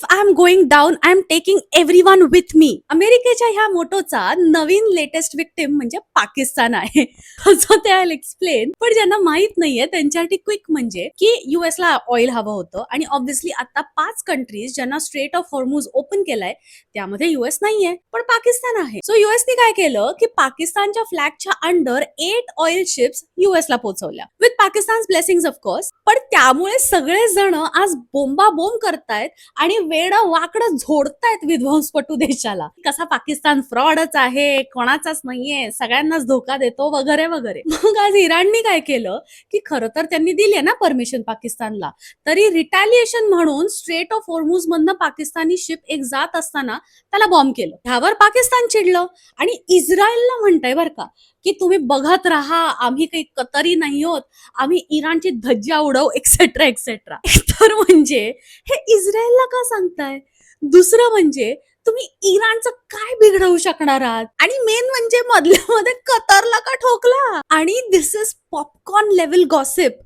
I am going down I am taking everyone with me. अमेरिकेच्या ह्या मोटोचा नवीन latest victim म्हणजे पाकिस्तान आहे. असं ते आय एक्सप्लेन. पण ज्यांना माहित नाहीये त्यांच्यासाठी क्विक म्हणजे की युएसला ऑइल हवं होतं आणि ऑब्व्हियसली आता 5 कंट्रीज ज्यांना स्ट्रेट ऑफ हॉर्मुझ ओपन केलाय त्यामध्ये युएस नाहीये पण पाकिस्तान आहे. सो युएसने काय केलं की पाकिस्तानच्या फ्लॅगच्या अंडर 8 ऑइल शिप्स युएसला पोहोचवल्या विथ पाकिस्तान ब्लेसिंग्स ऑफकोर्स. पण त्यामुळे सगळे जण आज बोंबाबोंब करतायत आणि वेडं वाकडं झोडतायत विध्वंसपटू देशाला. कसा पाकिस्तान फ्रॉडच आहे, कोणाचाच नाहीये, सगळ्यांनाच धोका देतो वगैरे वगैरे. मग आज इराणनी काय केलं की खरं तर त्यांनी दिली ना परमिशन पाकिस्तानला, तरी रिटॅलिएशन म्हणून स्ट्रेट ऑफ हॉर्मुझ मधनं पाकिस्तानी शिप एक जात असताना त्याला बॉम्ब केलं. ह्यावर पाकिस्तान चिडलं आणि इस्रायलला म्हणताय बरं का की तुम्ही बघत राहा, आम्ही काही कतरी नाही होत, आम्ही इराणची धज्जा उडवू एक्सेट्रा एक्सेट्रा. तर म्हणजे हे इस्रायलला का सांगताय? दुसरं म्हणजे तुम्ही इराणचं काय बिघडवू शकणार आहात? आणि मेन म्हणजे मधल्या मध्ये कतारला का ठोकला? आणि this is popcorn level gossip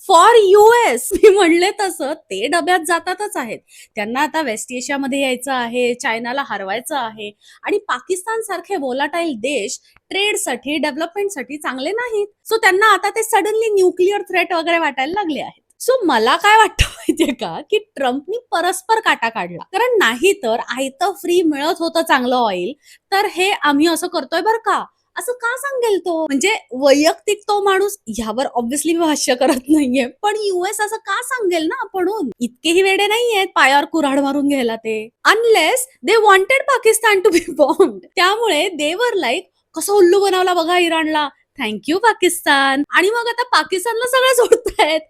for us. मी म्हणले तसं ते डब्यात जातातच आहेत. त्यांना आता वेस्ट एशियामध्ये यायचं आहे, चायनाला हरवायचं आहे आणि पाकिस्तान सारखे वोलाटाईल देश ट्रेडसाठी डेव्हलपमेंटसाठी चांगले नाहीत. सो त्यांना आता ते सडनली न्यूक्लिअर थ्रेट वगैरे वाटायला लागले आहेत. सो मला काय वाटतं माहितीये का की ट्रम्पनी परस्पर काटा काढला. कारण नाही तर आयतं फ्री मिळत होतं चांगलं ऑइल, तर हे आम्ही असं करतोय बरं का असं का सांगेल तो? म्हणजे वैयक्तिक तो माणूस ह्यावर ऑब्व्हियसली मी भाष्य करत नाहीये, पण युएस असं का सांगेल ना आपणहून? इतकेही वेडे नाहीयेत पायावर कुऱ्हाड मारून घ्यायला ते. Unless they wanted Pakistan to be bombed. त्यामुळे दे वर लाईक कसं उल्लू बनवला बघा इराणला, थँक्यू पाकिस्तान. आणि मग आता पाकिस्तानला सगळे सोडतायत.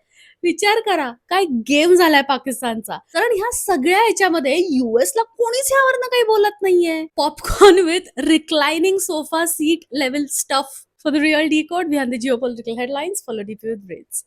विचार करा काय गेम झालाय पाकिस्तानचा. कारण ह्या सगळ्या ह्याच्यामध्ये युएसला कोणीच ह्यावरनं काही बोलत नाहीये. Popcorn with reclining sofa seat level stuff. For the real decode behind the geopolitical headlines, follow DP with breads.